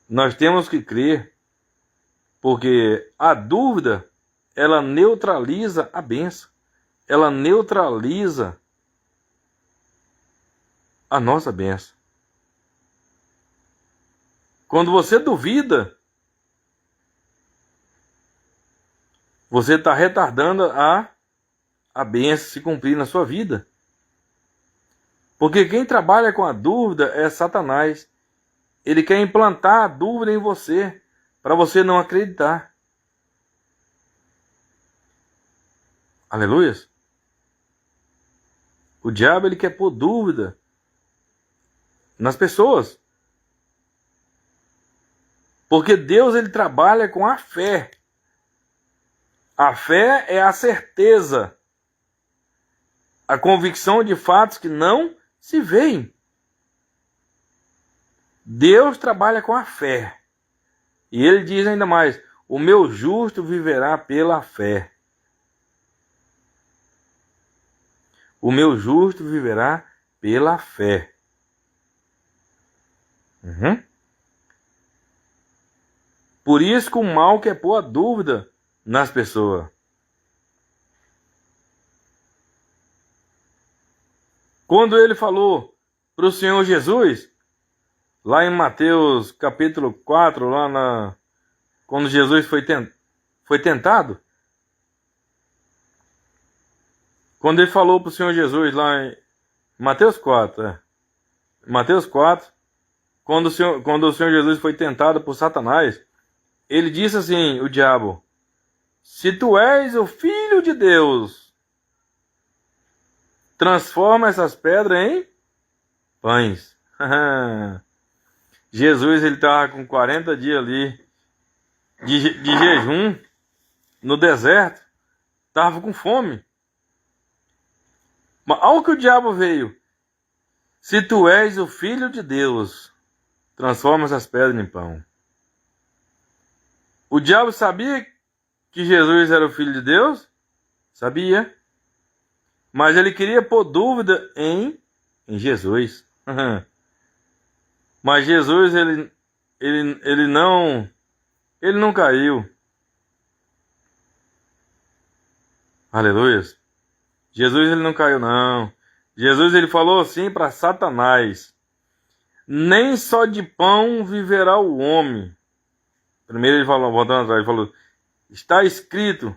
Nós temos que crer, porque a dúvida, ela neutraliza a bênção. Ela neutraliza a nossa bênção. Quando você duvida, você está retardando a bênção se cumprir na sua vida. Porque quem trabalha com a dúvida é Satanás. Ele quer implantar a dúvida em você, para você não acreditar. Aleluia. O diabo, ele quer pôr dúvida nas pessoas. Porque Deus, ele trabalha com a fé. A fé é a certeza, a convicção de fatos que não se veem. Deus trabalha com a fé. E ele diz ainda mais: o meu justo viverá pela fé. O meu justo viverá pela fé. Por isso que o mal quer pôr a dúvida nas pessoas. Quando ele falou para o Senhor Jesus, lá em Mateus capítulo 4, quando Jesus foi tentado, quando ele falou para o Senhor Jesus lá em Mateus 4, Mateus 4, quando o Senhor Jesus foi tentado por Satanás, ele disse assim, o diabo: se tu és o Filho de Deus, transforma essas pedras em pães. Jesus, ele estava com 40 dias ali de jejum no deserto, estava com fome. Mas ao que o diabo veio: se tu és o Filho de Deus, transforma essas pedras em pão. O diabo sabia que Jesus era o Filho de Deus? Sabia. Mas ele queria pôr dúvida em Jesus. Mas Jesus, ele não caiu. Aleluia. Jesus, ele não caiu, não. Jesus, ele falou assim para Satanás: nem só de pão viverá o homem. Primeiro ele falou, voltando atrás, ele falou: está escrito,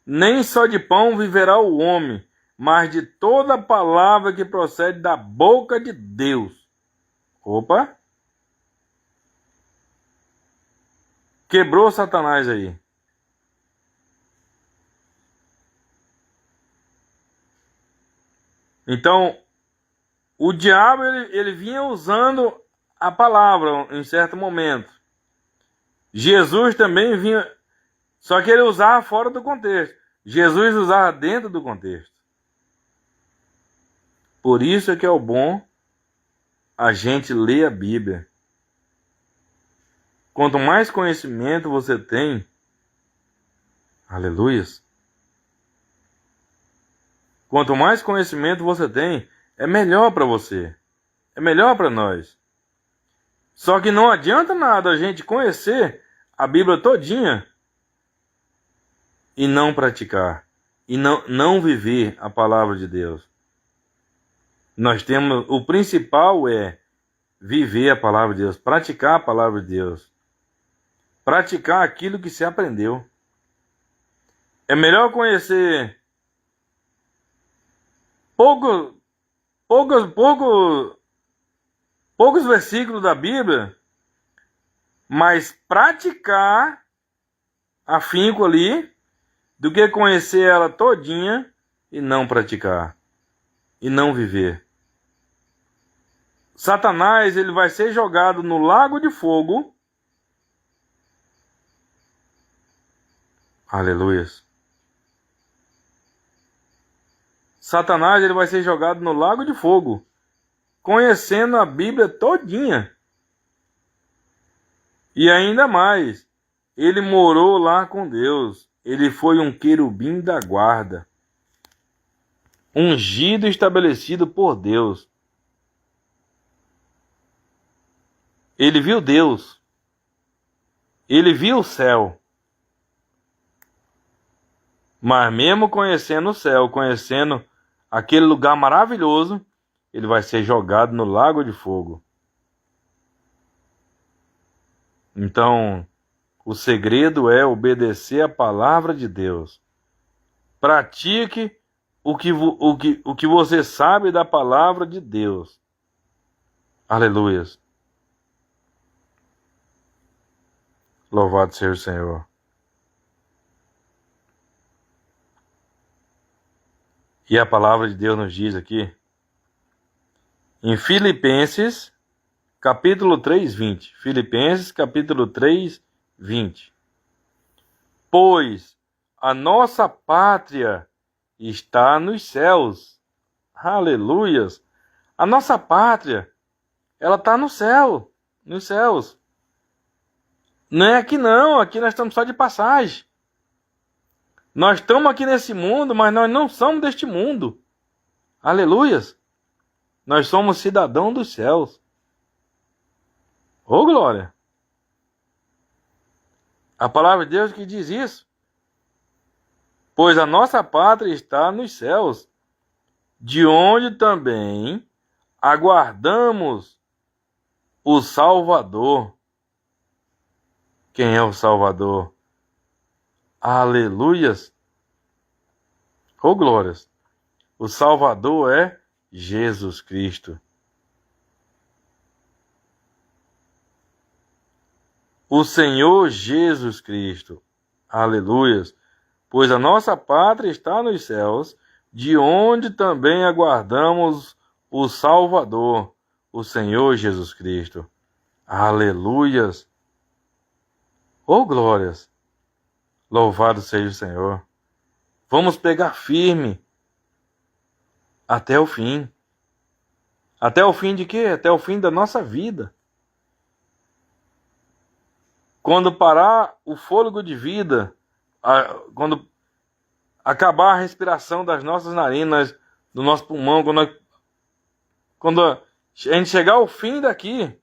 nem só de pão viverá o homem, mas de toda palavra que procede da boca de Deus. Opa! Quebrou Satanás aí. Então, o diabo, ele vinha usando a palavra em certo momento. Jesus também vinha, só que ele usava fora do contexto. Jesus usava dentro do contexto. Por isso é que é o bom a gente ler a Bíblia. Quanto mais conhecimento você tem, aleluias, quanto mais conhecimento você tem, é melhor para você, é melhor para nós. Só que não adianta nada a gente conhecer a Bíblia todinha e não praticar, e não viver a palavra de Deus. Nós temos, o principal é viver a palavra de Deus, praticar a palavra de Deus, praticar aquilo que se aprendeu. É melhor conhecer poucos versículos da Bíblia, mas praticar afinco ali, do que conhecer ela todinha e não praticar, e não viver. Satanás, ele vai ser jogado no lago de fogo. Aleluia. Satanás, ele vai ser jogado no lago de fogo, conhecendo a Bíblia todinha. E ainda mais, ele morou lá com Deus. Ele foi um querubim da guarda, ungido e estabelecido por Deus. Ele viu Deus. Ele viu o céu. Mas mesmo conhecendo o céu, conhecendo aquele lugar maravilhoso, ele vai ser jogado no lago de fogo. Então, o segredo é obedecer a palavra de Deus. Pratique o que você sabe da palavra de Deus. Aleluias. Louvado seja o Senhor. E a palavra de Deus nos diz aqui, em Filipenses, capítulo 3, 20. Filipenses, capítulo 3, 20. Pois a nossa pátria está nos céus. Aleluias. A nossa pátria, ela está no céu, nos céus. Não é aqui não, aqui nós estamos só de passagem. Nós estamos aqui nesse mundo, mas nós não somos deste mundo. Aleluias. Nós somos cidadãos dos céus. Ô glória. A palavra de Deus que diz isso. Pois a nossa pátria está nos céus, de onde também aguardamos o Salvador. Quem é o Salvador? Aleluias. Ô glórias. O Salvador é Jesus Cristo. O Senhor Jesus Cristo. Aleluias. Pois a nossa pátria está nos céus, de onde também aguardamos o Salvador, o Senhor Jesus Cristo. Aleluias. Oh glórias. Louvado seja o Senhor. Vamos pegar firme até o fim. Até o fim de quê? Até o fim da nossa vida. Quando parar o fôlego de vida, quando acabar a respiração das nossas narinas, do nosso pulmão, quando a gente chegar ao fim daqui,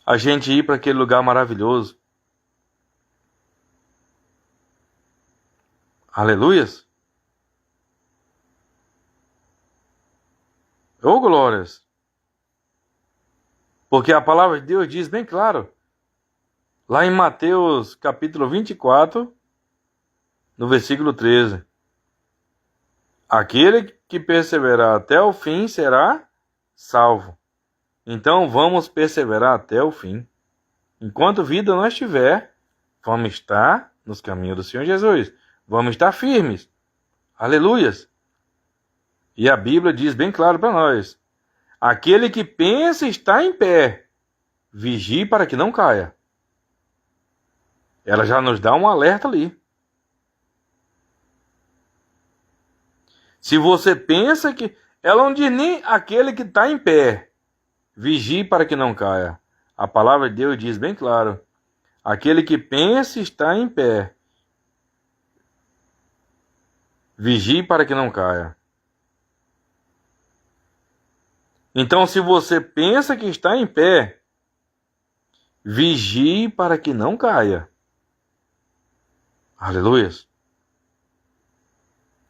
a gente ir para aquele lugar maravilhoso. Aleluias. Oh glórias. Porque a palavra de Deus diz bem claro, lá em Mateus capítulo 24, no versículo 13. Aquele que perseverar até o fim será salvo. Então vamos perseverar até o fim. Enquanto vida nós tiver, vamos estar nos caminhos do Senhor Jesus. Vamos estar firmes. Aleluias. E a Bíblia diz bem claro para nós, aquele que pensa estar em pé, vigie para que não caia. Ela já nos dá um alerta ali. Se você pensa que... Ela não diz nem aquele que está em pé, vigie para que não caia. A palavra de Deus diz bem claro, aquele que pensa estar em pé, vigie para que não caia. Então, se você pensa que está em pé, vigie para que não caia. Aleluias.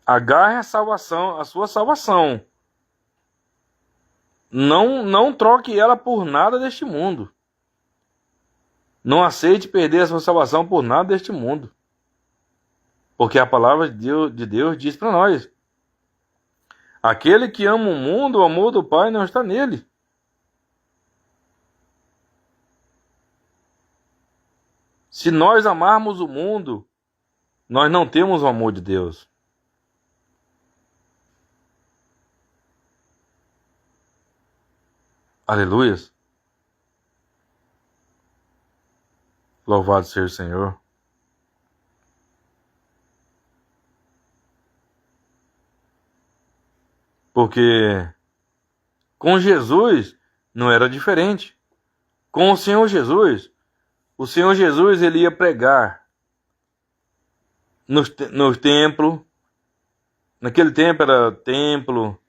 Agarre a salvação, a sua salvação. Não troque ela por nada deste mundo. Não aceite perder a sua salvação por nada deste mundo. Porque a palavra de Deus diz para nós, aquele que ama o mundo, o amor do Pai não está nele. Se nós amarmos o mundo, nós não temos o amor de Deus. Aleluias. Louvado seja o Senhor. Porque com Jesus não era diferente. Com o Senhor Jesus ele ia pregar no templo. Naquele tempo era templo,